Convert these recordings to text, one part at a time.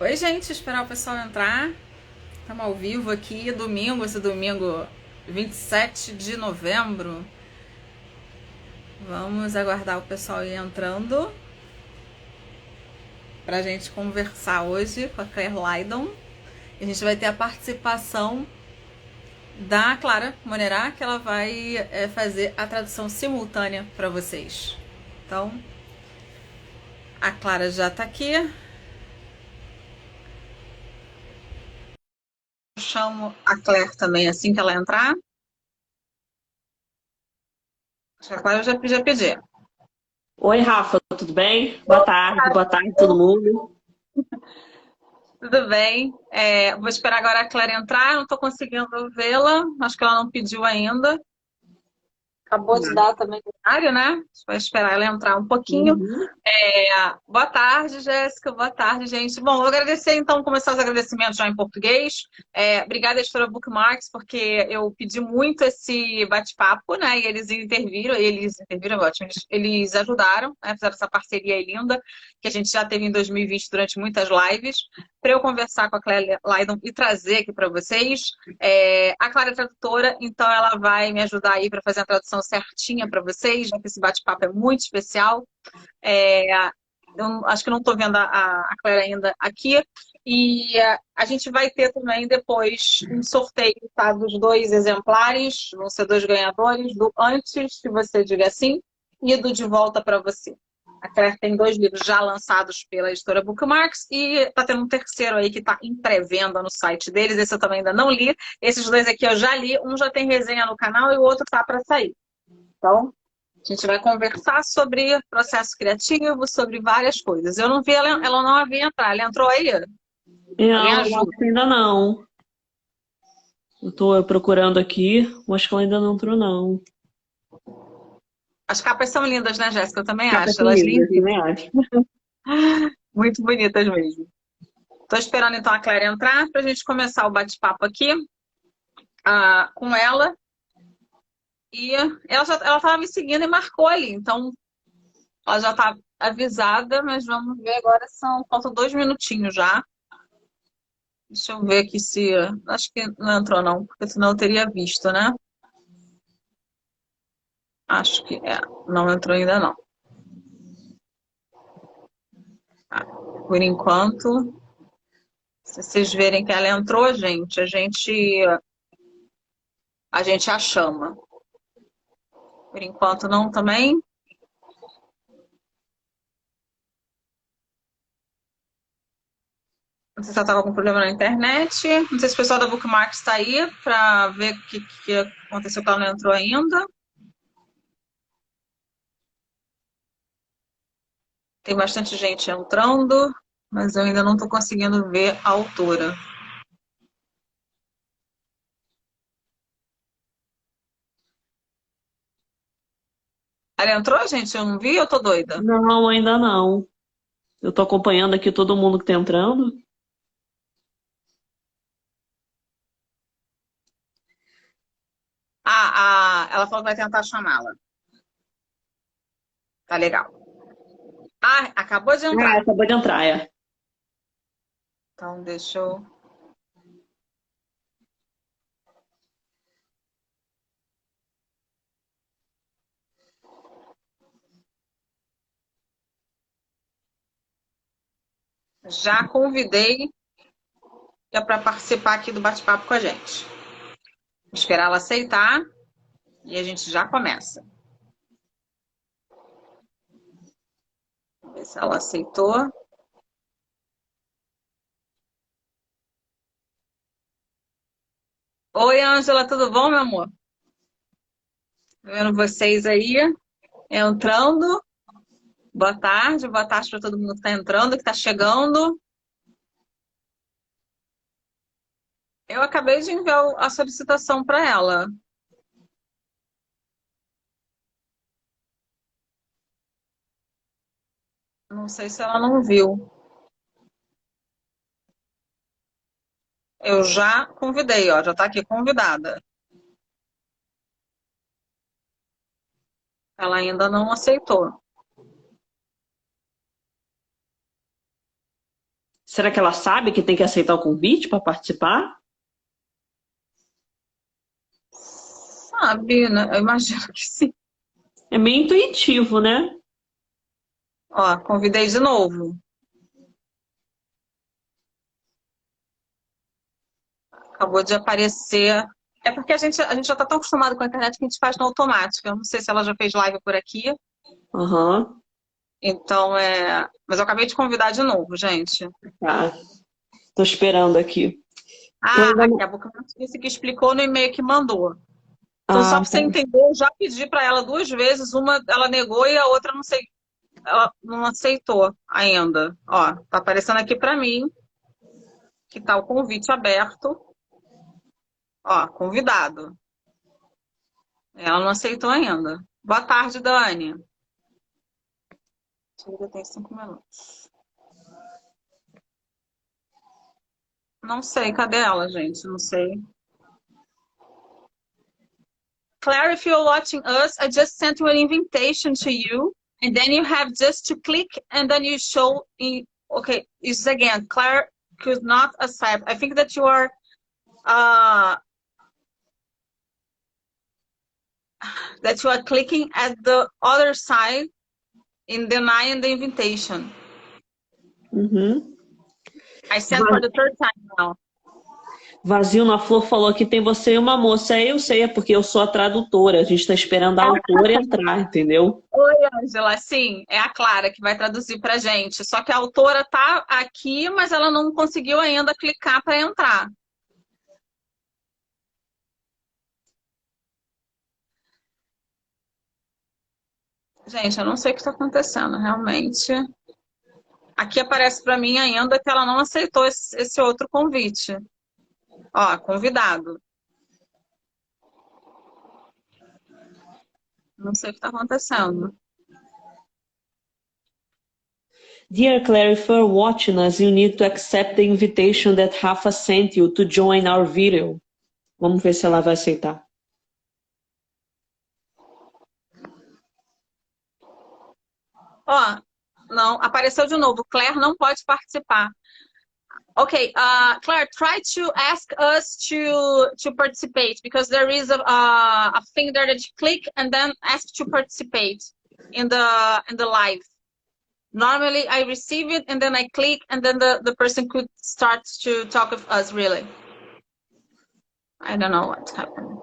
Oi, gente, esperar o pessoal entrar. Estamos ao vivo aqui, domingo, esse domingo 27 de novembro. Vamos aguardar o pessoal ir entrando para a gente conversar hoje com a Clare Lydon. A gente vai ter a participação da Clara Monnerat, que ela vai fazer a tradução simultânea para vocês. Então, a Clara já está aqui. Eu chamo a Clare também assim que ela entrar. Acho que a Clara já pedi. Oi, Rafa, tudo bem? Boa tarde todo mundo. Tudo bem. Vou esperar agora a Clara entrar. Não estou conseguindo vê-la. Acho que ela não pediu ainda. Acabou de dar também o horário, né? A gente vai esperar ela entrar um pouquinho. Uhum. Boa tarde, Jéssica. Boa tarde, gente. Bom, vou agradecer, então, começar os agradecimentos já em português. Obrigada, Editora Bookmarks, porque eu pedi muito esse bate-papo, né? E eles interviram, ótimo. Eles ajudaram, né? Fizeram essa parceria aí linda, que a gente já teve em 2020 durante muitas lives, para eu conversar com a Clare Lydon e trazer aqui para vocês. A Clara é tradutora, então ela vai me ajudar aí para fazer a tradução certinha para vocês, já que esse bate-papo é muito especial. Eu acho que não estou vendo a Clara ainda aqui. E a gente vai ter também depois um sorteio, tá, dos dois exemplares, vão ser dois ganhadores, do Antes que você diga sim e do De Volta para Você. A Claire tem dois livros já lançados pela editora Bookmarks e está tendo um terceiro aí que está em pré-venda no site deles. Esse eu também ainda não li. Esses dois aqui eu já li. Um já tem resenha no canal e o outro está para sair. Então, a gente vai conversar sobre processo criativo, sobre várias coisas. Eu não vi ela não havia entrar. Ela entrou aí? Alguém Não, eu acho ajuda? que ainda não. Eu tô procurando aqui, eu acho que ela ainda não entrou, não. As capas são lindas, né, Jéssica? Eu também Capa acho. que Elas linda, lindas. também acho. Muito bonitas mesmo. Estou esperando então a Clara entrar para a gente começar o bate-papo aqui com ela. E ela estava me seguindo e marcou ali. Então, ela já está avisada, mas vamos ver agora. Faltam 2 minutinhos já. Deixa eu ver aqui se. Acho que não entrou, não, porque senão eu teria visto, né? Acho que não entrou ainda não. Tá. Por enquanto, se vocês verem que ela entrou, gente, a gente a chama. Por enquanto não também. Não sei se ela está com algum problema na internet. Não sei se o pessoal da Bookmarks está aí para ver o que aconteceu que ela não entrou ainda. Tem bastante gente entrando, mas eu ainda não estou conseguindo ver a autora. Ela entrou, gente? Eu não vi, eu tô doida. Não, ainda não. Eu tô acompanhando aqui todo mundo que tá entrando. Ela falou que vai tentar chamá-la. Tá legal. Acabou de Ah, entrar. acabou de entrar, é. Então, deixa eu. Já convidei para participar aqui do bate-papo com a gente. Vou esperar ela aceitar e a gente já começa. Vamos ver se ela aceitou. Oi, Ângela, tudo bom, meu amor? Vendo vocês aí entrando. Boa tarde para todo mundo que está entrando, que está chegando. Eu acabei de enviar a solicitação para ela. Não sei se ela não viu. Eu já convidei, ó, já está aqui convidada. Ela ainda não aceitou. Será que ela sabe que tem que aceitar o convite para participar? Sabe, né? Eu imagino que sim. É meio intuitivo, né? Ó, convidei de novo. Acabou de aparecer. É porque a gente já está tão acostumado com a internet que a gente faz no automático. Eu não sei se ela já fez live por aqui. Aham, Então, Mas eu acabei de convidar de novo, gente. tá. Tô esperando aqui. Eu Ah, ainda aqui não... a Bookmarks disse que explicou no e-mail que mandou. Então, só Ah, para tá. você entender, eu já pedi para ela 2 vezes. Uma ela negou e a outra não sei, ela não aceitou ainda. Ó, tá aparecendo aqui para mim que tá o convite aberto. Ó, convidado. Ela não aceitou ainda. Boa tarde, Dani. Ainda tem 5 minutos. Não sei, cadê ela, gente? Não sei. Claire, if you're watching us, I just sent you an invitation to you, and then you have just to click, and then you show in. Okay, this again. Claire could not accept. I think that you are. That you are clicking at the other side in denying the invitation. Uhum. I sent for the third time now. Vazio na Flor falou que tem você e uma moça. Eu sei, é porque eu sou a tradutora. A gente está esperando a autora entrar, entendeu? Oi, Angela. Sim, é a Clara que vai traduzir pra gente. Só que a autora tá aqui, mas ela não conseguiu ainda clicar para entrar. Gente, eu não sei o que está acontecendo, realmente. Aqui aparece para mim ainda que ela não aceitou esse outro convite. Ó, convidado. Não sei o que está acontecendo. Dear Claire, if you're watching us, you need to accept the invitation that Rafa sent you to join our video. Vamos ver se ela vai aceitar. Ó, não, apareceu de novo. Claire não pode participar. Okay, Claire, try to ask us to participate because there is a thing there that you click and then ask to participate in the live. Normally, I receive it and then I click and then the person could start to talk with us. Really, I don't know what's happening.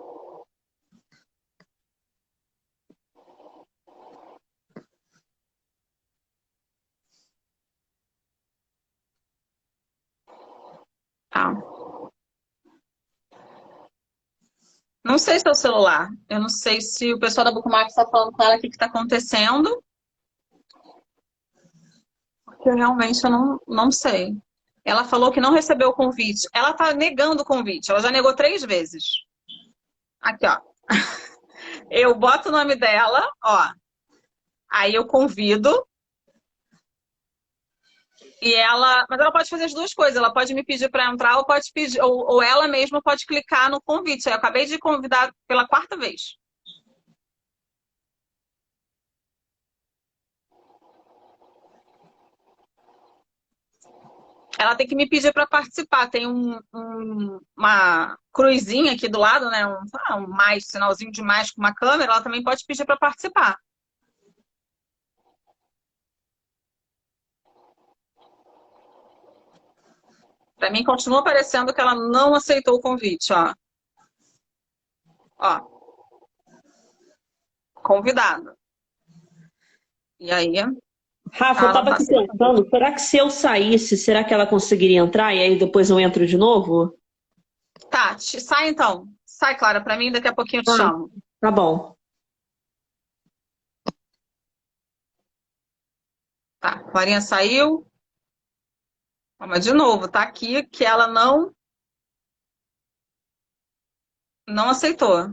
Tá. Não sei se é o celular. Eu não sei se o pessoal da Bookmarks está falando com ela o que está acontecendo. Porque realmente eu não sei. Ela falou que não recebeu o convite. Ela está negando o convite. Ela já negou 3 vezes. Aqui, ó. Eu boto o nome dela, ó. Aí eu convido. Mas ela pode fazer as duas coisas. Ela pode me pedir para entrar, ou pode pedir, ou ela mesma pode clicar no convite. Eu acabei de convidar pela 4ª vez. Ela tem que me pedir para participar. Tem uma cruzinha aqui do lado, né? Um mais, sinalzinho de mais com uma câmera. Ela também pode pedir para participar. Para mim, continua parecendo que ela não aceitou o convite, ó. Ó. Convidado. E aí? Rafa, eu tava aqui pensando, será que se eu saísse, será que ela conseguiria entrar e aí depois eu entro de novo? Tá, sai então. Sai, Clara, pra mim, daqui a pouquinho eu te chamo. Tá bom. Tá, Clarinha saiu. Mas de novo, tá aqui que ela não aceitou.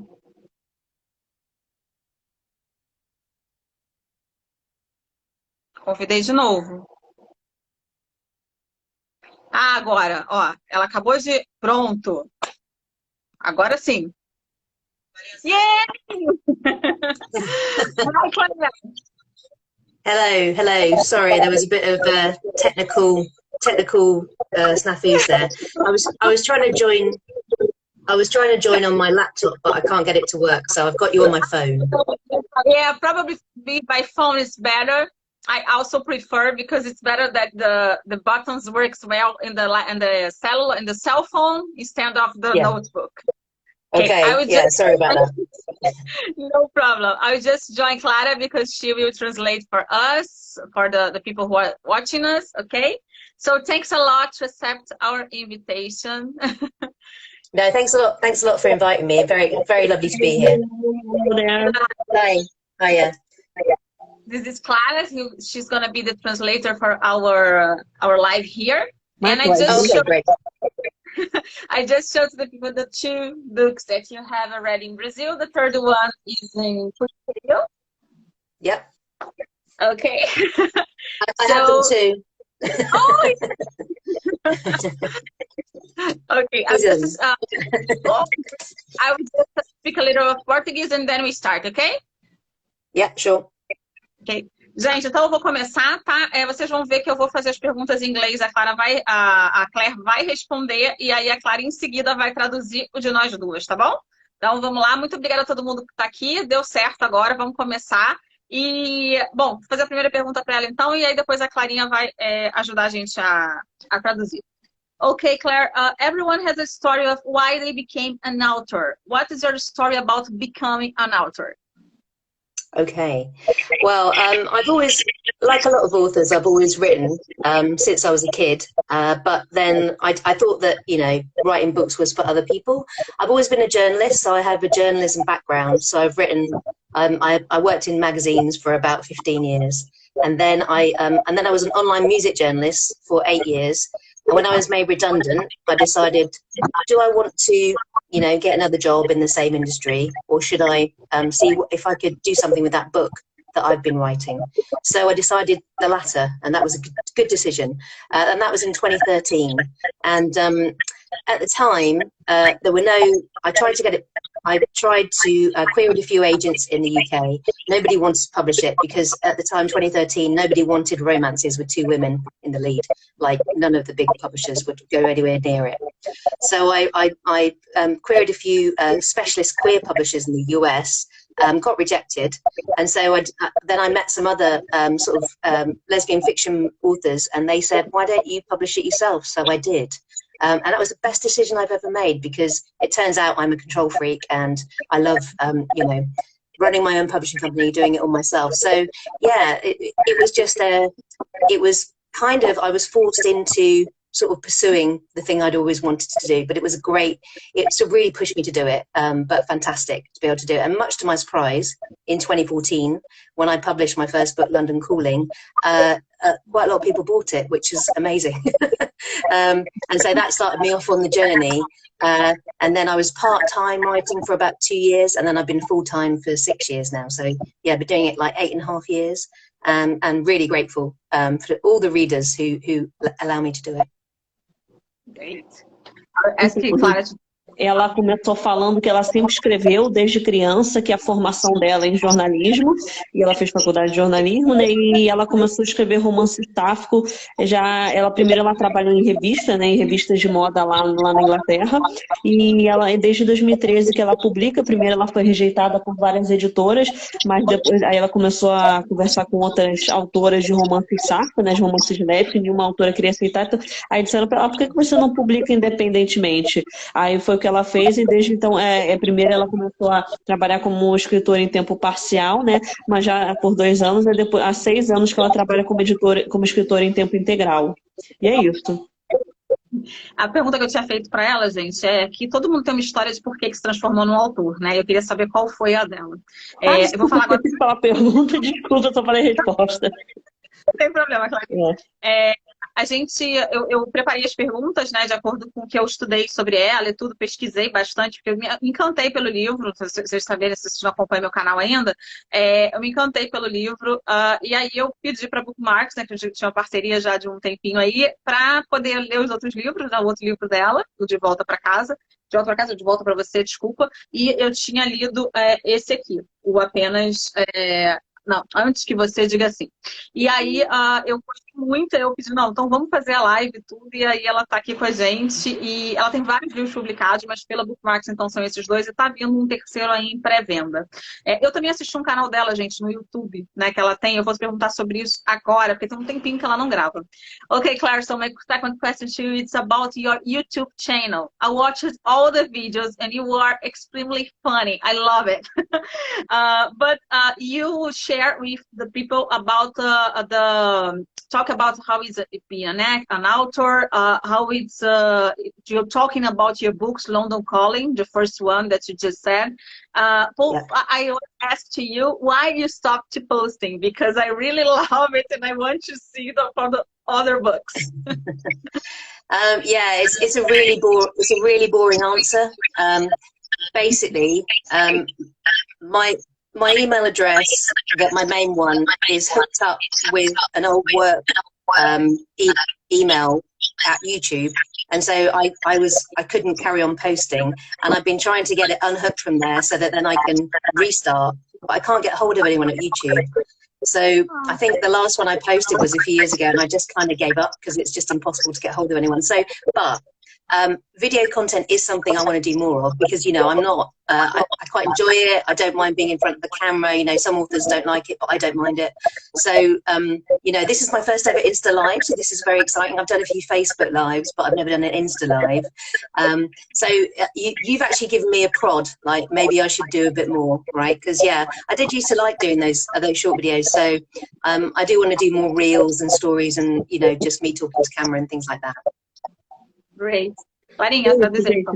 Convidei de novo. Ah, agora, ó, ela acabou de... Pronto. Agora sim. Yeah! Hi, Clarinha. Hello. Sorry, there was a bit of technical snafus there. I was trying to join. I was trying to join on my laptop, but I can't get it to work. So I've got you on my phone. Yeah, probably by phone is better. I also prefer because it's better that the buttons works well in the cell phone instead of the notebook. Okay. I would sorry about that. No problem. I will just join Clara because she will translate for us, for the people who are watching us. Okay. So thanks a lot to accept our invitation. No, thanks a lot. Thanks a lot for inviting me. Very, very lovely to be here. Hi. Hiya. This is Clara. She's gonna be the translator for our live here. And I just showed, great. I just showed to the people the 2 books that you have already in Brazil. The third one is in Portuguese. Yep. Okay. I have them too. Oh, okay. I will just speak a little of Portuguese and then we start, okay? Yeah, sure. Ok. Gente, então eu vou começar, tá? Vocês vão ver que eu vou fazer as perguntas em inglês, a Claire vai responder e aí a Clara em seguida vai traduzir o de nós duas, tá bom? Então vamos lá, muito obrigada a todo mundo que está aqui, deu certo agora, vamos começar. E, bom, vou fazer a primeira pergunta para ela então e aí depois a Clarinha vai ajudar a gente a traduzir. Okay, Claire, everyone has a story of why they became an author. What is your story about becoming an author? Okay. Well, I've always, like a lot of authors, I've always written since I was a kid. But then I thought that, you know, writing books was for other people. I've always been a journalist, so I have a journalism background. So I've written, I worked in magazines for about 15 years. And then I was an online music journalist for 8 years. And when I was made redundant, I decided, do I want to, you know, get another job in the same industry, or should I see if I could do something with that book that I've been writing? So I decided the latter, and that was a good decision. And that was in 2013. And at the time, there were no, I tried to query a few agents in the UK. Nobody wanted to publish it because at the time, 2013, nobody wanted romances with 2 women in the lead. Like none of the big publishers would go anywhere near it. So I queried a few specialist queer publishers in the US, got rejected. And so then I met some other lesbian fiction authors, and they said, why don't you publish it yourself? So I did. And that was the best decision I've ever made because it turns out I'm a control freak and I love, you know, running my own publishing company, doing it all myself. So yeah, it was just it was kind of, I was forced into sort of pursuing the thing I'd always wanted to do, but it really pushed me to do it, but fantastic to be able to do it. And much to my surprise, in 2014, when I published my first book, London Calling, quite a lot of people bought it, which is amazing. And so that started me off on the journey. And then I was part-time writing for about 2 years, and then I've been full-time for 6 years now. So yeah, I've been doing it like 8.5 years, and really grateful for all the readers who allow me to do it. Great. Ask Clara. Ela começou falando que ela sempre escreveu desde criança, que a formação dela é em jornalismo, e ela fez faculdade de jornalismo, né, e ela começou a escrever romance sáfico. Primeiro ela trabalhou em revista, né, em revistas de moda lá na Inglaterra, e ela desde 2013 que ela publica. Primeiro ela foi rejeitada por várias editoras, mas depois aí ela começou a conversar com outras autoras de romances sáfico, né, de romances lésbicos, e uma autora queria aceitar. Aí disseram para ela, por que você não publica independentemente? Aí foi o que ela fez, e desde então, primeiro ela começou a trabalhar como escritora em tempo parcial, né, mas já por 2 anos, e depois, há 6 anos que ela trabalha como escritora em tempo integral. E é isso. A pergunta que eu tinha feito para ela, gente, é que todo mundo tem uma história de por que se transformou num autor, né? Eu queria saber qual foi a dela. Eu vou falar agora. Eu falar a pergunta, desculpa, eu só falei a resposta. Não tem problema, Clara. Eu preparei as perguntas, né, de acordo com o que eu estudei sobre ela e tudo, pesquisei bastante, porque eu me encantei pelo livro. Vocês saberem, se vocês não acompanham meu canal ainda, eu me encantei pelo livro, e aí eu pedi para a Bookmarks, né, que a gente tinha uma parceria já de um tempinho aí, para poder ler os outros livros, né, o outro livro dela, o De Volta para Casa. De volta para casa, de volta para você, desculpa. E eu tinha lido esse aqui, o Apenas... Não, antes que você diga assim. E aí, eu gostei muito, eu pedi, não, então vamos fazer a live e tudo, e aí ela tá aqui com a gente, e ela tem vários livros publicados, mas pela Bookmarks, então são esses dois, e tá vindo um terceiro aí em pré-venda. Eu também assisti um canal dela, gente, no YouTube, né, que ela tem, eu vou te perguntar sobre isso agora, porque tem um tempinho que ela não grava. Okay, Claire, so my second question to you, it's about your YouTube channel. I watched all the videos, and you are extremely funny. I love it. But you share with the people about talk about how it's being an author, how it's you're talking about your books, London Calling, the first one that you just said. Paul, yeah. I asked to you why you stopped posting, because I really love it and I want to see the other books. Yeah, it's a really boring answer. Basically, my email address, that my main one, is hooked up with an old work email at YouTube, and so I couldn't carry on posting, and I've been trying to get it unhooked from there so that then I can restart, but I can't get hold of anyone at YouTube. So I think the last one I posted was a few years ago, and I just kind of gave up because it's just impossible to get hold of anyone. So, but video content is something I want to do more of, because, you know, I'm not, I quite enjoy it. I don't mind being in front of the camera. You know, some authors don't like it, but I don't mind it. So, you know, this is my first ever Insta Live, so this is very exciting. I've done a few Facebook Lives, but I've never done an Insta Live. So you've actually given me a prod, like maybe I should do a bit more, right? Because, yeah, I did used to like doing those short videos. So I do want to do more reels and stories and, you know, just me talking to camera and things like that. Great. Clarinha, tá dizendo.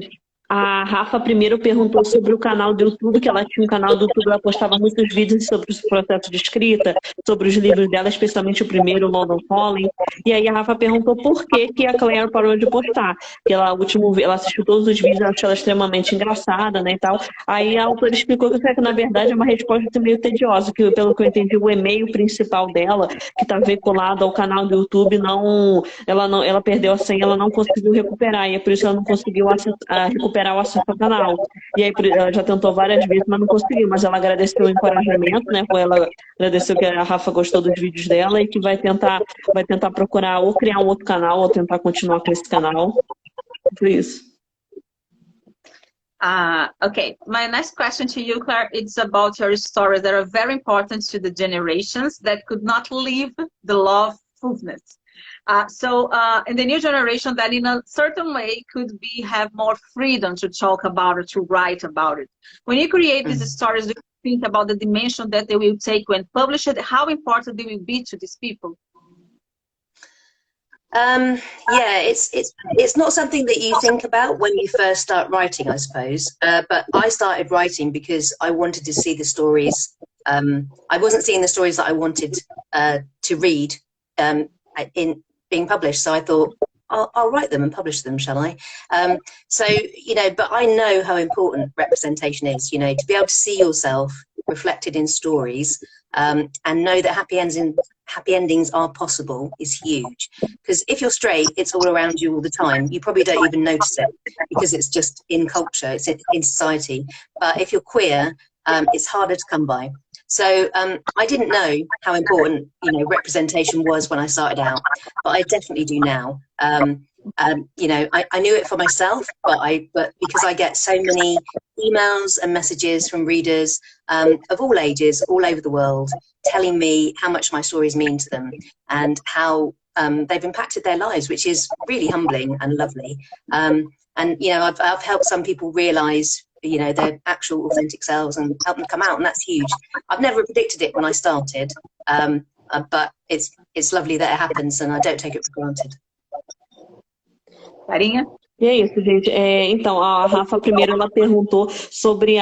A Rafa primeiro perguntou sobre o canal do YouTube, que ela tinha um canal do YouTube, ela postava muitos vídeos sobre o processo de escrita, sobre os livros dela, especialmente o primeiro, o London Calling. E aí a Rafa perguntou por que a Clare parou de postar. Que ela assistiu todos os vídeos, achou ela extremamente engraçada, né, e tal. Aí a autora explicou que na verdade é uma resposta meio tediosa, que pelo que eu entendi, o e-mail principal dela, que está vinculado ao canal do YouTube, ela perdeu a senha, ela não conseguiu recuperar, e é por isso que ela não conseguiu recuperar o acesso ao canal. E aí ela já tentou várias vezes, mas não conseguiu. Mas ela agradeceu o encorajamento, né? Ela agradeceu que a Rafa gostou dos vídeos dela e que vai tentar procurar ou criar um outro canal ou tentar continuar com esse canal. Por isso. Okay, my next question to you, Claire, it's about your stories that are very important to the generations that could not leave the law of fullness. So in the new generation that in a certain way could have more freedom to talk about it, to write about it. When you create these stories, do you think about the dimension that they will take when published? How important they will be to these people? Yeah, it's not something that you think about when you first start writing, I suppose. But I started writing because I wanted to see the stories. I wasn't seeing the stories that I wanted to read in being published, so I thought I'll write them and publish them, shall I? So, you know, but I know how important representation is, you know, to be able to see yourself reflected in stories and know that happy endings are possible is huge. Because if you're straight, it's all around you all the time. You probably don't even notice it because it's just in culture, it's in society. But if you're queer, it's harder to come by. So I didn't know how important, you know, representation was when I started out, but I definitely do now. You know, I knew it for myself, but because I get so many emails and messages from readers of all ages, all over the world, telling me how much my stories mean to them and how they've impacted their lives, which is really humbling and lovely. And you know, I've helped some people realise, you know, their actual authentic selves and help them come out, and that's huge. I've never predicted it when I started, but it's lovely that it happens, and I don't take it for granted. Clarinha? E é isso, gente. Então, a Rafa primeiro ela perguntou sobre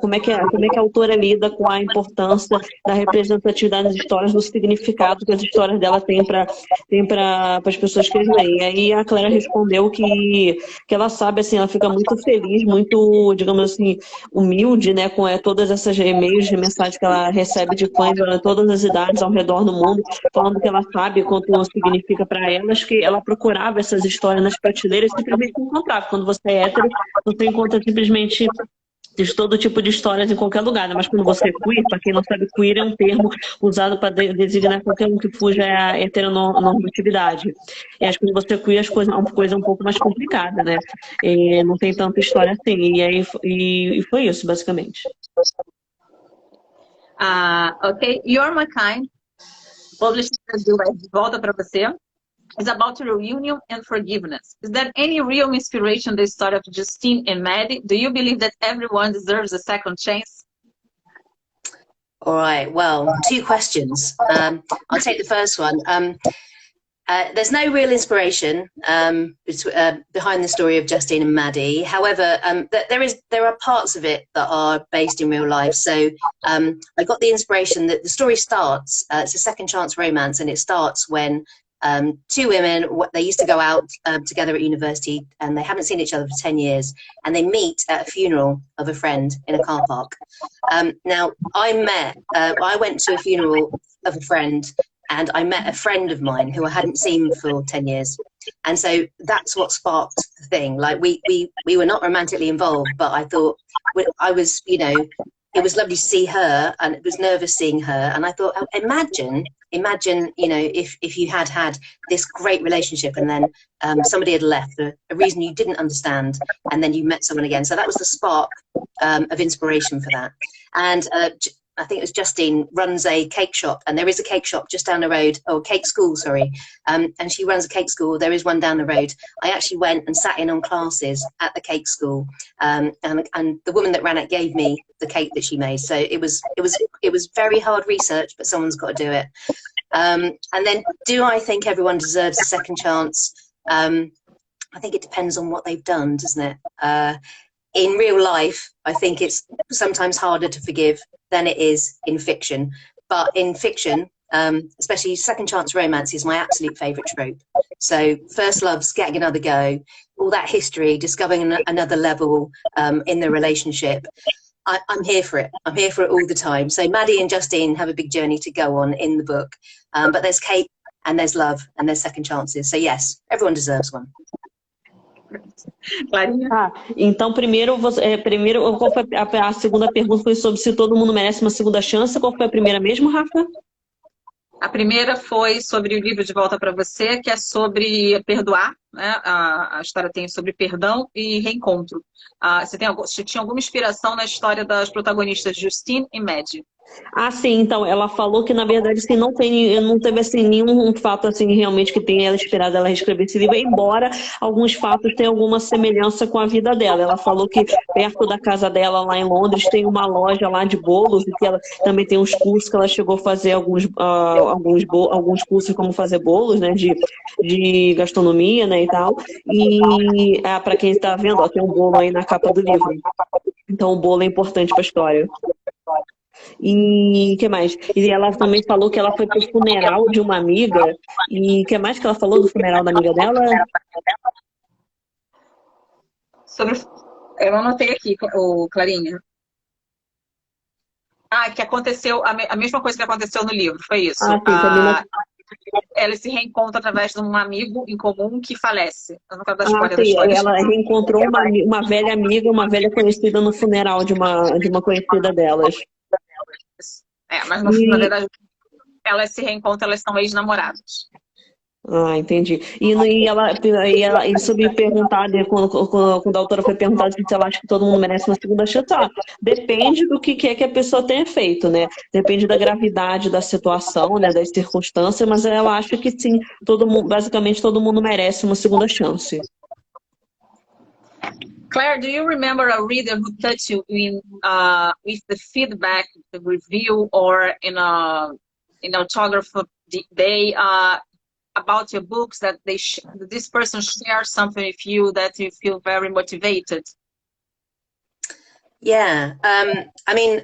como é que a autora lida com a importância da representatividade das histórias, do significado que as histórias dela têm para as pessoas que leem. E aí a Clara respondeu que ela sabe, assim, ela fica muito feliz, muito, digamos assim, humilde, né, com todas essas e-mails de mensagens que ela recebe de fãs de todas as idades ao redor do mundo, falando que ela sabe quanto significa para elas, que ela procurava essas histórias nas prateleiras simplesmente encontrar. Quando você é hétero, você encontra simplesmente de todo tipo de histórias em qualquer lugar, né? Mas quando você é queer, para quem não sabe, queer é um termo usado para designar qualquer um que fuja à heteronormatividade. E acho que quando você é queer, é uma coisa um pouco mais complicada, né? E não tem tanta história assim. E foi isso, basicamente. Okay, You're My Kind, published in Brazil, De Volta para Você, is about reunion and forgiveness. Is there any real inspiration in the story of Justine and Maddie? Do you believe that everyone deserves a second chance? All right, well, two questions. I'll take the first one. There's no real inspiration behind the story of Justine and Maddie. However, there are parts of it that are based in real life. So I got the inspiration that the story starts, it's a second chance romance, and it starts when two women, they used to go out together at university, and they haven't seen each other for 10 years, and they meet at a funeral of a friend in a car park. Now, I went to a funeral of a friend, and I met a friend of mine who I hadn't seen for 10 years. And so that's what sparked the thing. Like, we were not romantically involved, but I thought, I was, you know, it was lovely to see her, and it was nervous seeing her. And I thought, imagine, you know, if you had this great relationship, and then somebody had left for a reason you didn't understand, and then you met someone again. So that was the spark of inspiration for that. And I think it was Justine runs a cake shop, and there is a cake shop just down the road, or cake school, sorry. And she runs a cake school. There is one down the road. I actually went and sat in on classes at the cake school, and the woman that ran it gave me the cake that she made. So it was very hard research, but someone's got to do it. And then, do I think everyone deserves a second chance? I think it depends on what they've done, doesn't it? In real life, I think it's sometimes harder to forgive than it is in fiction. But in fiction, especially second chance romance is my absolute favourite trope. So first love's getting another go, all that history, discovering another level in the relationship. I'm here for it. I'm here for it all the time. So Maddie and Justine have a big journey to go on in the book. But there's Kate, and there's love, and there's second chances. So yes, everyone deserves one. Então primeiro, qual foi a segunda pergunta? Foi sobre se todo mundo merece uma segunda chance. Qual foi a primeira mesmo, Rafa? A primeira foi sobre o livro De Volta para Você, que é sobre perdoar, né? A história tem sobre perdão e reencontro. Você tinha alguma inspiração na história das protagonistas Justine e Maddie? Sim, então, ela falou que, na verdade, assim, não teve assim, nenhum fato assim, realmente que tenha ela inspirado ela a escrever esse livro, embora alguns fatos tenham alguma semelhança com a vida dela. Ela falou que perto da casa dela, lá em Londres, tem uma loja lá de bolos, e que ela também tem uns cursos que ela chegou a fazer alguns cursos como fazer bolos, né, de gastronomia, né, e tal. E para quem está vendo, ó, tem um bolo aí na capa do livro. Então o bolo é importante para a história. E o que mais? E ela também falou que ela foi pro funeral de uma amiga. E o que mais que ela falou do funeral da amiga dela? Eu anotei aqui, Clarinha. Que aconteceu a mesma coisa que aconteceu no livro, foi isso. Sim, também. Ela se reencontra através de um amigo em comum que falece. Eu não quero dar spoiler da história. Ela reencontrou uma velha amiga, uma velha conhecida no funeral de uma conhecida delas. Mas na verdade elas se reencontram, elas são ex-namoradas. Entendi. E sobre perguntar, né, quando a autora foi perguntada se ela acha que todo mundo merece uma segunda chance, depende do que é que a pessoa tenha feito, né? Depende da gravidade da situação, né, das circunstâncias, mas ela acha que sim, basicamente todo mundo merece uma segunda chance. Claire, do you remember a reader who touched you with the feedback, the review, or in an autograph day about your books, that this person shares something with you that you feel very motivated? Yeah, I mean,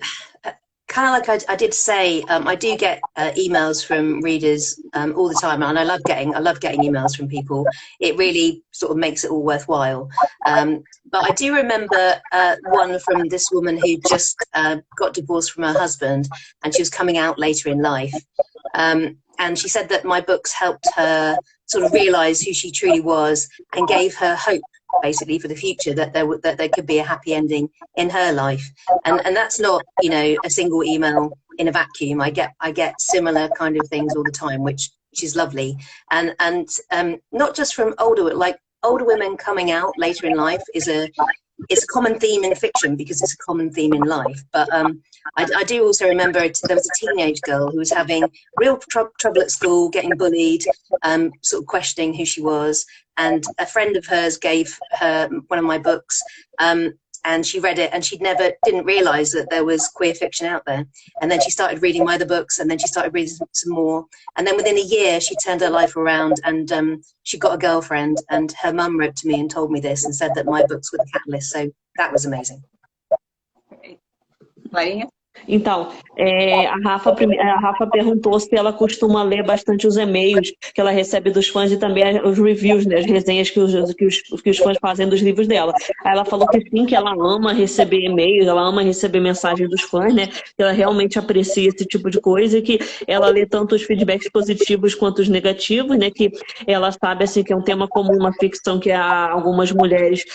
kind of like I did say, I do get emails from readers all the time, and I love getting emails from people. It really sort of makes it all worthwhile. But I do remember one from this woman who just got divorced from her husband, and she was coming out later in life. And she said that my books helped her sort of realised who she truly was and gave her hope, basically, for the future, that there could be a happy ending in her life. And that's not, you know, a single email in a vacuum. I get similar kind of things all the time, which is lovely. And not just from older women coming out later in life is a common theme in fiction, because it's a common theme in life. But I do also remember there was a teenage girl who was having real trouble at school, getting bullied, sort of questioning who she was. And a friend of hers gave her one of my books, and she read it, and didn't realise that there was queer fiction out there. And then she started reading my other books, and then she started reading some more. And then within a year, she turned her life around, and she got a girlfriend. And her mum wrote to me and told me this, and said that my books were the catalyst. So that was amazing. Clarinha? Então, a Rafa perguntou se ela costuma ler bastante os e-mails que ela recebe dos fãs e também os reviews, né, as resenhas que os fãs fazem dos livros dela. Aí ela falou que sim, que ela ama receber e-mails, ela ama receber mensagens dos fãs, né, que ela realmente aprecia esse tipo de coisa e que ela lê tanto os feedbacks positivos quanto os negativos, né, que ela sabe assim, que é um tema comum na ficção, que algumas mulheres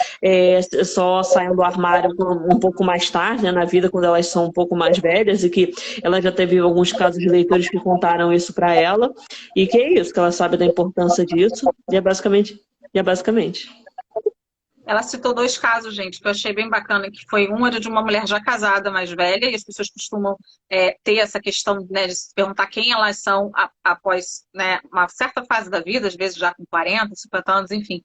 só saem do armário um pouco mais tarde, né, na vida, quando elas são um pouco mais velhas, e que ela já teve alguns casos de leitores que contaram isso para ela, e que é isso, que ela sabe da importância disso, e é basicamente. Ela citou 2 casos, gente, que eu achei bem bacana, que foi era de uma mulher já casada, mais velha, e as pessoas costumam ter essa questão, né, de se perguntar quem elas são após, né, uma certa fase da vida, às vezes já com 40, 50 anos, enfim.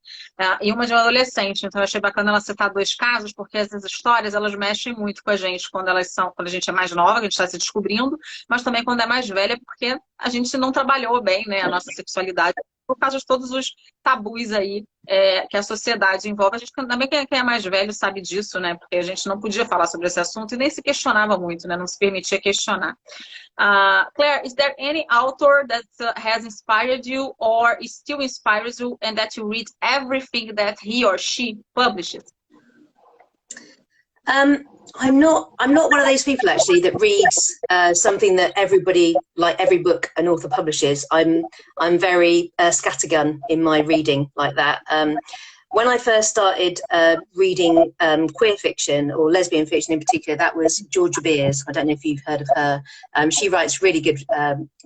E uma de uma adolescente. Então eu achei bacana ela citar 2 casos, porque essas histórias, elas mexem muito com a gente quando a gente é mais nova, a gente está se descobrindo, mas também quando é mais velha, porque a gente não trabalhou bem, né, a nossa sexualidade, por causa de todos os tabus aí que a sociedade envolve. A gente também, quem é mais velho, sabe disso, né? Porque a gente não podia falar sobre esse assunto e nem se questionava muito, né? Não se permitia questionar. Claire, is there any author that has inspired you or still inspires you and that you read everything that he or she publishes? I'm not one of those people actually that reads something that everybody, like every book an author publishes. I'm very scattergun in my reading like that. When I first started reading queer fiction, or lesbian fiction in particular, that was Georgia Beers. I don't know if you've heard of her. She writes really good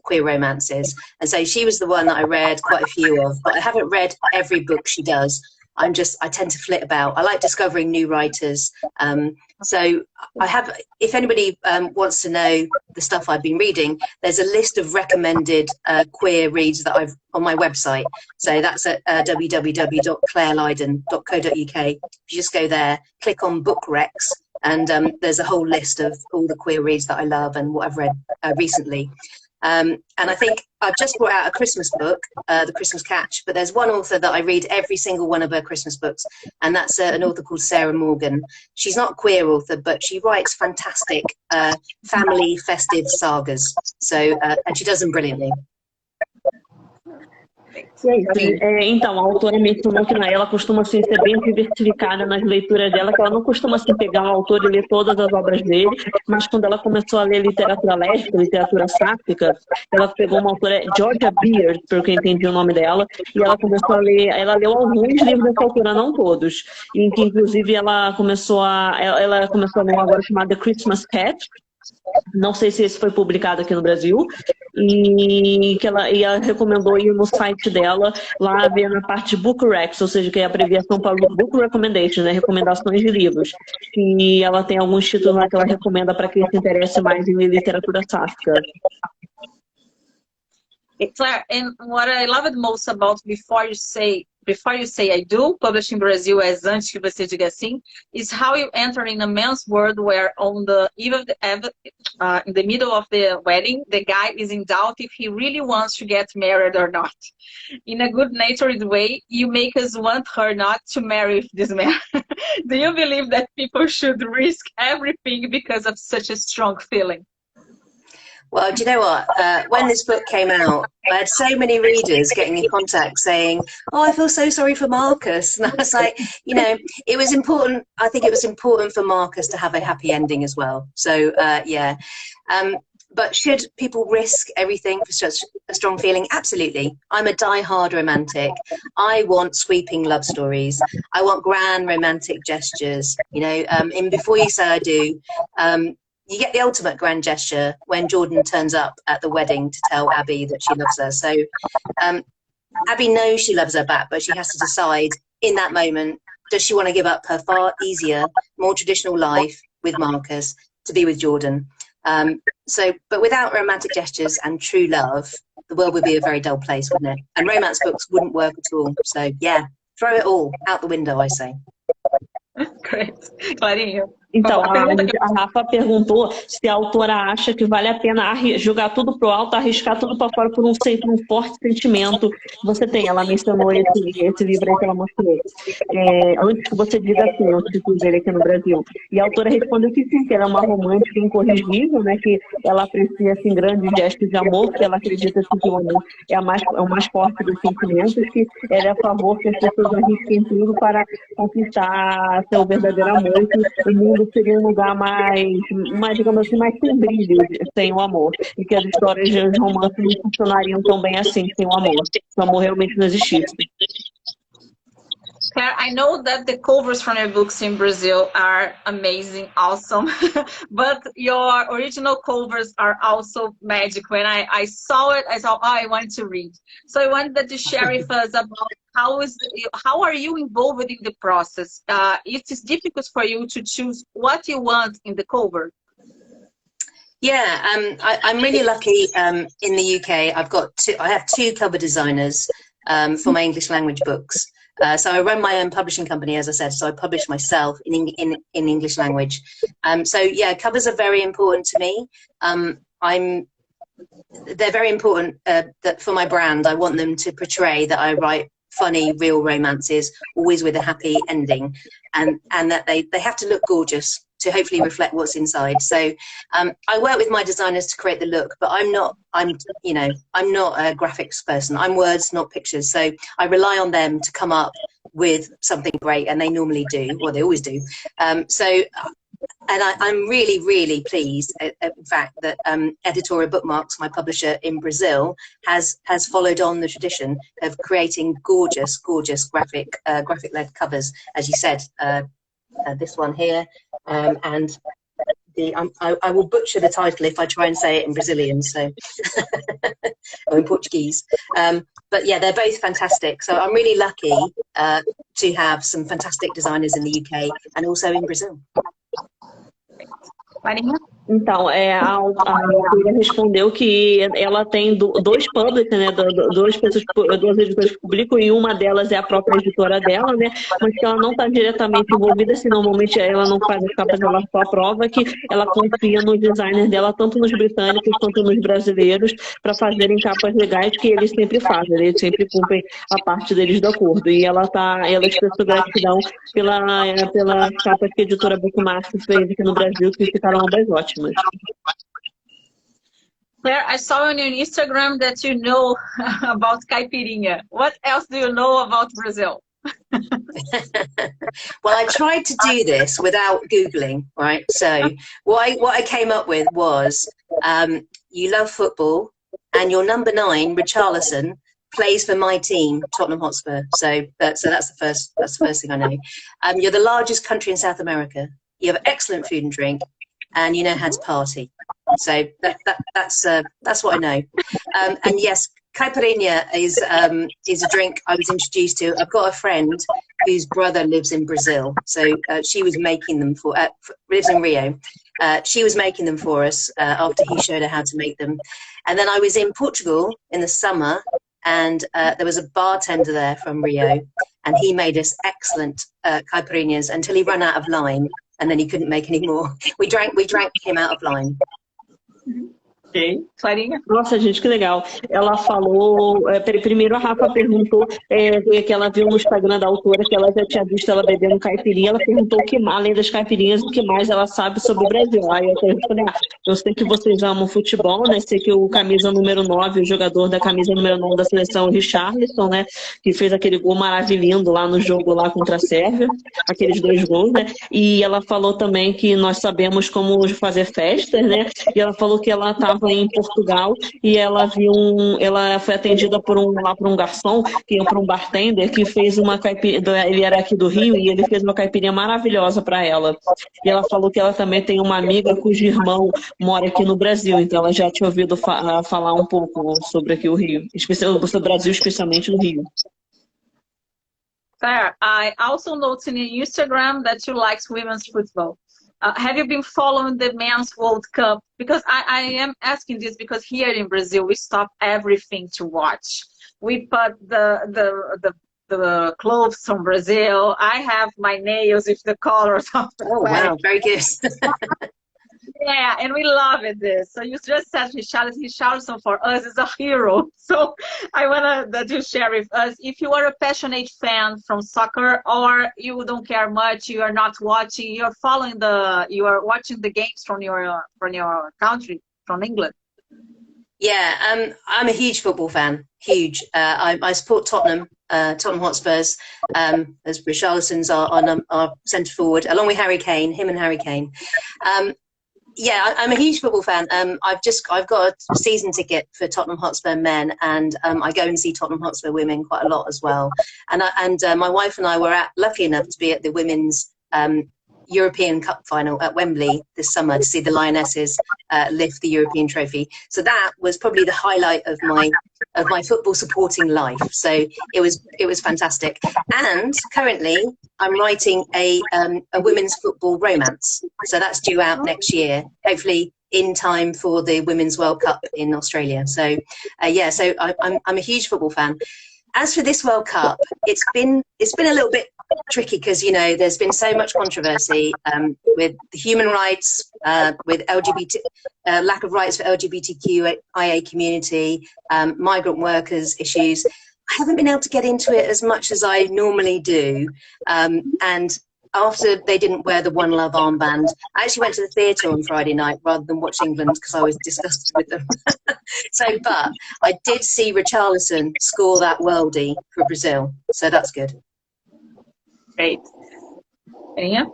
queer romances, and so she was the one that I read quite a few of, but I haven't read every book she does. I tend to flit about. I like discovering new writers. So I have, if anybody wants to know the stuff I've been reading, there's a list of recommended queer reads that I've on my website. So that's at www.clarelydon.co.uk. If you just go there, click on book recs, and there's a whole list of all the queer reads that I love and what I've read recently. And I think I've just brought out a Christmas book, The Christmas Catch, but there's one author that I read every single one of her Christmas books, and that's an author called Sarah Morgan. She's not a queer author, but she writes fantastic family festive sagas. So, and she does them brilliantly. Então, a autora mencionou que ela costuma assim, ser bem diversificada nas leituras dela, que ela não costuma assim, pegar um autor e ler todas as obras dele, mas quando ela começou a ler literatura lésbica, literatura sáfica, ela pegou uma autora, Georgia Beers, pelo que eu entendi o nome dela, e ela começou a ler, ela leu alguns livros dessa autora, não todos, e que inclusive ela começou a ler um agora chamado The Christmas Catch. Não sei se esse foi publicado aqui no Brasil, e ela recomendou ir no site dela, lá ver na parte de Book Recs, ou seja, que é a abreviação para Book Recommendation, né, recomendações de livros. E ela tem alguns títulos lá que ela recomenda para quem se interesse mais em literatura sáfica. Claire, and what I loved most about before you say I do, publishing Brazil as antes que você diga assim, is how you enter in a man's world where on the eve of in the middle of the wedding, the guy is in doubt if he really wants to get married or not. In a good-natured way, you make us want her not to marry this man. Do you believe that people should risk everything because of such a strong feeling? Well, do you know what? When this book came out, I had so many readers getting in contact saying, oh, I feel so sorry for Marcus. And I was like, you know, it was important. I think it was important for Marcus to have a happy ending as well. So, yeah. But should people risk everything for such a strong feeling? Absolutely. I'm a die-hard romantic. I want sweeping love stories. I want grand romantic gestures. You know, in Before You Say I Do, you get the ultimate grand gesture when Jordan turns up at the wedding to tell Abby that she loves her. So Abby knows she loves her back, but she has to decide in that moment, does she want to give up her far easier, more traditional life with Marcus to be with Jordan? But without romantic gestures and true love, the world would be a very dull place, wouldn't it? And romance books wouldn't work at all. So yeah, throw it all out the window, I say. Great. Clarinha. Então, a Rafa perguntou se a autora acha que vale a pena jogar tudo pro alto, arriscar tudo para fora por um forte sentimento que você tem. Ela mencionou esse livro aí que ela mostrou. Antes que você diga assim, o título dele aqui no Brasil. E a autora respondeu que sim, que ela é uma romântica incorrigível, né, que ela aprecia assim, grandes gestos de amor, que ela acredita assim, que o amor é o mais forte dos sentimentos, que ela é a favor que as pessoas arrisquem tudo para conquistar seu verdadeiro amor, e que o mundo seria um lugar mais, digamos assim, mais sem brilho, sem o amor. E que as histórias de romance não funcionariam tão bem assim, sem o amor. Se o amor realmente não existisse. Claire, I know that the covers from your books in Brazil are amazing, awesome, but your original covers are also magic. When I saw it, I thought, oh, I want to read. So I wanted to share with us about how are you involved in the process? It is difficult for you to choose what you want in the cover. Yeah, I'm really lucky in the UK. I have two cover designers for my English language books. So I run my own publishing company, as I said, so I publish myself in English language. So yeah, covers are very important to me. They're very important that for my brand. I want them to portray that I write funny, real romances, always with a happy ending, and that they have to look gorgeous to hopefully reflect what's inside. So I work with my designers to create the look, but I'm not a graphics person. I'm words, not pictures. So I rely on them to come up with something great, and they normally do, or they always do. And I'm really, really pleased, in fact, that Editora Bookmarks, my publisher in Brazil, has followed on the tradition of creating gorgeous, gorgeous graphic-led covers, as you said. This one here, and I will butcher the title if I try and say it in Brazilian, so or in Portuguese. But yeah, they're both fantastic. So I'm really lucky to have some fantastic designers in the UK and also in Brazil. Então, a autora respondeu que ela tem dois publishers, né, duas editoras que publicam, e uma delas é a própria editora dela, né, mas que ela não está diretamente envolvida, assim, normalmente ela não faz as capas, ela só aprova, que ela confia nos designers dela, tanto nos britânicos quanto nos brasileiros, para fazerem capas legais, que eles sempre fazem, eles sempre cumprem a parte deles do acordo. E ela expressou gratidão pelas capas que a Editora Bookmarks fez aqui no Brasil, que ficaram ambas ótimas. Claire, I saw on your Instagram that you know about caipirinha. What else do you know about Brazil? Well, I tried to do this without Googling, right? So what I came up with was you love football and your number 9, Richarlison, plays for my team, Tottenham Hotspur. So that's the first thing I know. You're the largest country in South America. You have excellent food and drink, and you know how to party. So that's what I know. And yes, caipirinha is a drink I was introduced to. I've got a friend whose brother lives in Brazil, so she was making them lives in Rio. She was making them for us after he showed her how to make them. And then I was in Portugal in the summer, and there was a bartender there from Rio, and he made us excellent caipirinhas until he ran out of lime, and then he couldn't make any more. We drank him out of lime. Clarinha? Nossa, gente, que legal. Ela falou... primeiro a Rafa perguntou que ela viu no Instagram da autora que ela já tinha visto ela bebendo caipirinha. Ela perguntou o que mais, além das caipirinhas, o que mais ela sabe sobre o Brasil. Aí eu falei, eu sei que vocês amam futebol, né? Sei que o camisa número 9, o jogador da camisa número 9 da seleção, o Richarlison, né? Que fez aquele gol maravilhoso lá no jogo lá contra a Sérvia. Aqueles 2 gols, né? E ela falou também que nós sabemos como fazer festas, né? E ela falou que ela estava foi em Portugal e ela viu ela foi atendida por um garçom, que por um bartender que fez uma caipirinha, ele era aqui do Rio e ele fez uma caipirinha maravilhosa para ela. E ela falou que ela também tem uma amiga cujo irmão mora aqui no Brasil, então ela já tinha ouvido falar um pouco sobre aqui o Rio, sobre o Brasil, especialmente no Rio. Claire, I also noticed in your Instagram that you like women's football. Have you been following the Men's World Cup? Because I am asking this because here in Brazil we stop everything to watch. We put the clothes from Brazil. I have my nails with the colors of the flag. Wow, very good. Yeah, and we love it. This. So you just said Richarlison for us is a hero. So I want that you share with us. If you are a passionate fan from soccer, or you don't care much, you are not watching, you are watching the games from your country, from England. Yeah, I'm a huge football fan. Huge. I support Tottenham Hotspurs, as Richarlison's our centre forward, along with Harry Kane, him and Harry Kane. Yeah, I'm a huge football fan. I've got a season ticket for Tottenham Hotspur men, and I go and see Tottenham Hotspur women quite a lot as well. And my wife and I were lucky enough to be at the women's European Cup final at Wembley this summer to see the Lionesses lift the European trophy. So that was probably the highlight of my football supporting life. So it was fantastic. And currently I'm writing a women's football romance. So that's due out next year, hopefully in time for the Women's World Cup in Australia. So yeah, so I'm a huge football fan. As for this World Cup, it's been a little bit tricky because, you know, there's been so much controversy with the human rights, with LGBT, lack of rights for LGBTQIA community, migrant workers issues. I haven't been able to get into it as much as I normally do. And after they didn't wear the One Love armband, I actually went to the theatre on Friday night rather than watch England because I was disgusted with them. But I did see Richarlison score that worldie for Brazil, so that's good. Great. Menina?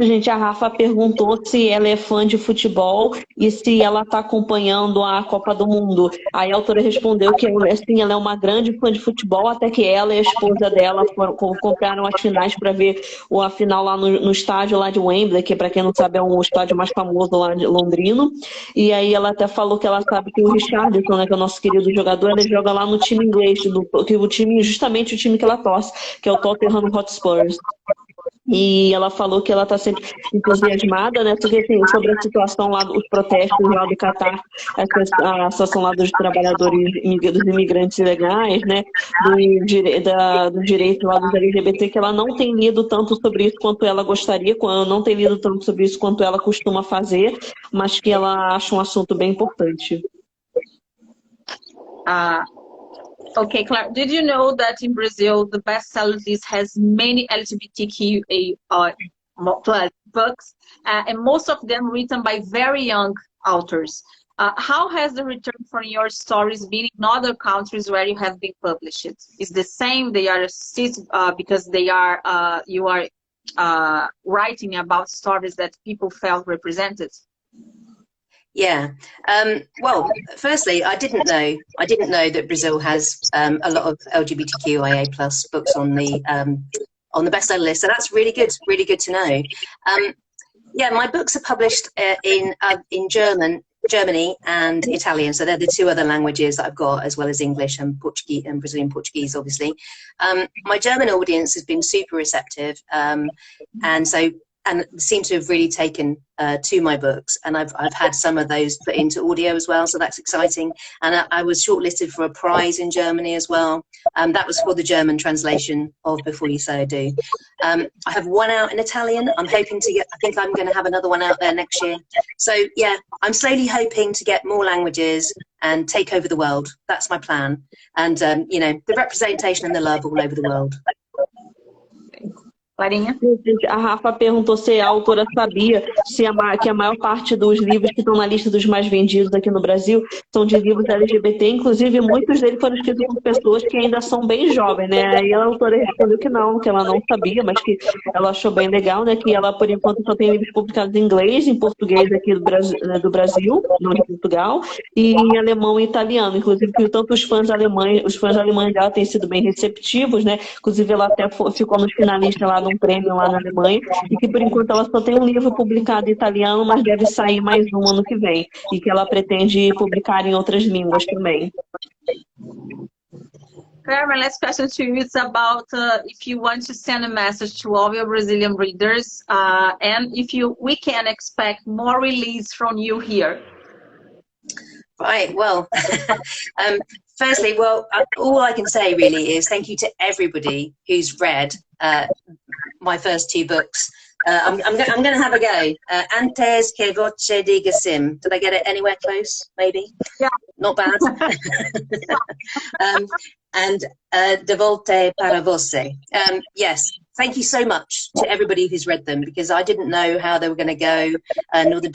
Gente, a Rafa perguntou se ela é fã de futebol e se ela está acompanhando a Copa do Mundo. Aí a autora respondeu que assim, ela é uma grande fã de futebol, até que ela e a esposa dela compraram as finais para ver a final lá no estádio lá de Wembley, que para quem não sabe é um estádio mais famoso lá de londrino. E aí ela até falou que ela sabe que o Richarlison, né, que é o nosso querido jogador, ele joga lá no time inglês, justamente o time que ela torce, que é o Tottenham Hotspurs. E ela falou que ela está sempre entusiasmada, né? Porque assim, sobre a situação lá, os protestos lá do Catar, a situação lá dos trabalhadores, dos imigrantes ilegais, né? Do direito lá dos LGBT, que ela não tem lido tanto sobre isso quanto ela gostaria, não tem lido tanto sobre isso quanto ela costuma fazer, mas que ela acha um assunto bem importante. Okay, Claire, did you know that in Brazil, the bestseller list has many LGBTQA books, and most of them written by very young authors? How has the return from your stories been in other countries where you have been published? Is the same? They are because they are you are writing about stories that people felt represented? Yeah. Well, firstly, I didn't know that Brazil has a lot of LGBTQIA plus books on the bestseller list. So that's really good to know. Yeah, my books are published in Germany and Italian. So they're the two other languages that I've got, as well as English and Portuguese and Brazilian Portuguese, obviously. My German audience has been super receptive, and seem to have really taken to my books, and I've had some of those put into audio as well, so that's exciting. And I was shortlisted for a prize in Germany as well. That was for the German translation of Before You Say I Do. I have one out in Italian. I'm hoping to get, I think I'm going to have another one out there next year. So yeah, I'm slowly hoping to get more languages and take over the world. That's my plan. And you know, the representation and the love all over the world. Clarinha? A Rafa perguntou se a autora sabia que a maior parte dos livros que estão na lista dos mais vendidos aqui no Brasil são de livros LGBT, inclusive muitos deles foram escritos por pessoas que ainda são bem jovens, né? Aí a autora respondeu que ela não sabia, mas que ela achou bem legal, né? Que ela, por enquanto, só tem livros publicados em inglês, em português aqui do Brasil, não de Portugal, e em alemão e italiano. Inclusive, que tanto os fãs alemães dela têm sido bem receptivos, né? Inclusive, ela até ficou nos finalistas lá um prêmio lá na Alemanha, e que por enquanto ela só tem um livro publicado em italiano, mas deve sair mais um ano que vem, e que ela pretende publicar em outras línguas também. Claire, my last question to you is about if you want to send a message to all your Brazilian readers, and if we can expect more release from you here. Right, well, firstly, all I can say really is thank you to everybody who's read my first 2 books. I'm going to have a go. Antes que você diga sim. Did I get it anywhere close? Maybe? Yeah. Not bad. And De volte para você. Yes. Thank you so much to everybody who's read them, because I didn't know how they were going to go,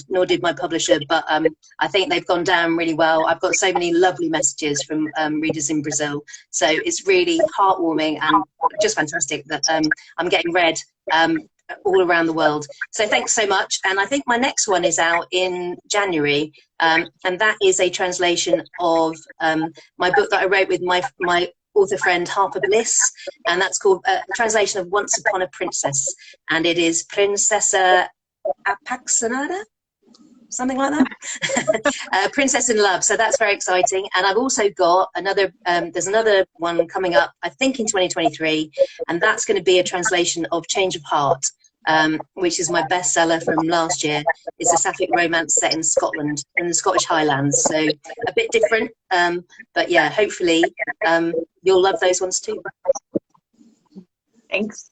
nor did my publisher, but I think they've gone down really well. I've got so many lovely messages from readers in Brazil, so it's really heartwarming and just fantastic that I'm getting read all around the world. So thanks so much. And I think my next one is out in January, and that is a translation of my book that I wrote with my author friend Harper Bliss, and that's called a translation of Once Upon a Princess, and it is Princesa Apaixonada, something like that. Princess in Love. So that's very exciting. And I've also got another, there's another one coming up, I think in 2023, and that's going to be a translation of Change of Heart, which is my bestseller from last year. It's a sapphic romance set in Scotland, in the Scottish Highlands. So a bit different, but yeah, hopefully you'll love those ones too. Thanks.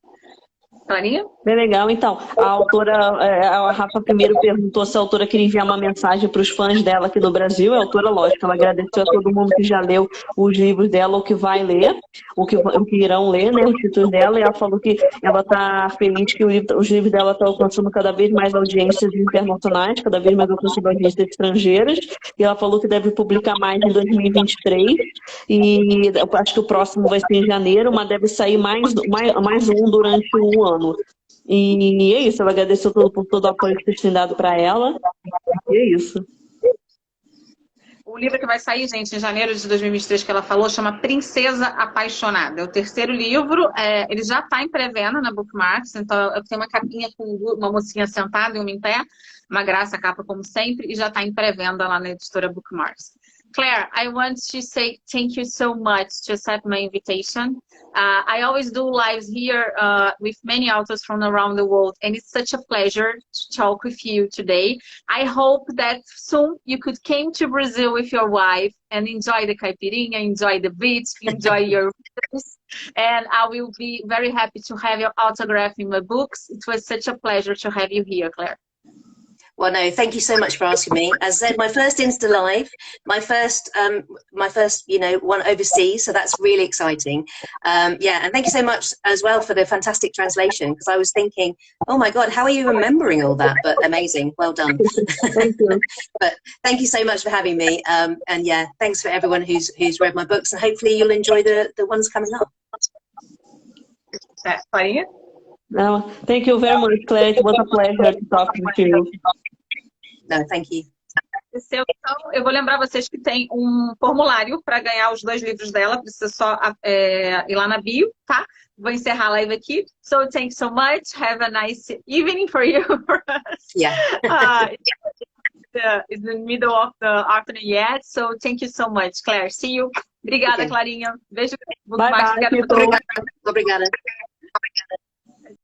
Clarinha? Bem legal. Então, a autora, a Rafa primeiro perguntou se a autora queria enviar uma mensagem para os fãs dela aqui no Brasil. A autora, lógico, ela agradeceu a todo mundo que já leu os livros dela, ou que vai ler, o que irão ler, né, os títulos dela, e ela falou que ela está feliz que os livros dela estão alcançando cada vez mais audiências internacionais, cada vez mais alcançando audiências estrangeiras, e ela falou que deve publicar mais em 2023, e eu acho que o próximo vai ser em janeiro, mas deve sair mais um durante o ano. E é isso, ela agradeceu por todo o apoio que vocês têm dado para ela. E é isso. O livro que vai sair, gente, em janeiro de 2023, que ela falou, chama Princesa Apaixonada. É o terceiro livro, ele já está em pré-venda na Bookmarks, então eu tenho uma capinha com uma mocinha sentada e uma em pé, uma graça a capa como sempre, e já está em pré-venda lá na Editora Bookmarks. Claire, I want to say thank you so much to accept my invitation. I always do lives here with many authors from around the world, and it's such a pleasure to talk with you today. I hope that soon you could come to Brazil with your wife and enjoy the caipirinha, enjoy the beach, enjoy your readers, and I will be very happy to have your autograph in my books. It was such a pleasure to have you here, Claire. Well, no, thank you so much for asking me. As I said, my first Insta Live, my first, one overseas, so that's really exciting. Yeah, and thank you so much as well for the fantastic translation, because I was thinking, oh my God, how are you remembering all that? But amazing, well done. Thank you. But thank you so much for having me. And yeah, thanks for everyone who's read my books, and hopefully you'll enjoy the ones coming up. Clarinha? No, thank you very much, Claire. It was a pleasure to talk to you. No, thank you. Então, eu vou lembrar vocês que tem um formulário para ganhar os 2 livros dela. Precisa só ir lá na bio, tá? Vou encerrar a live aqui. So, thanks so much. Have a nice evening for you. Yeah. It's the middle of the afternoon yet. So, thank you so much, Claire. See you. Obrigada, okay. Clarinha. Beijo. Bye, bye. Obrigada.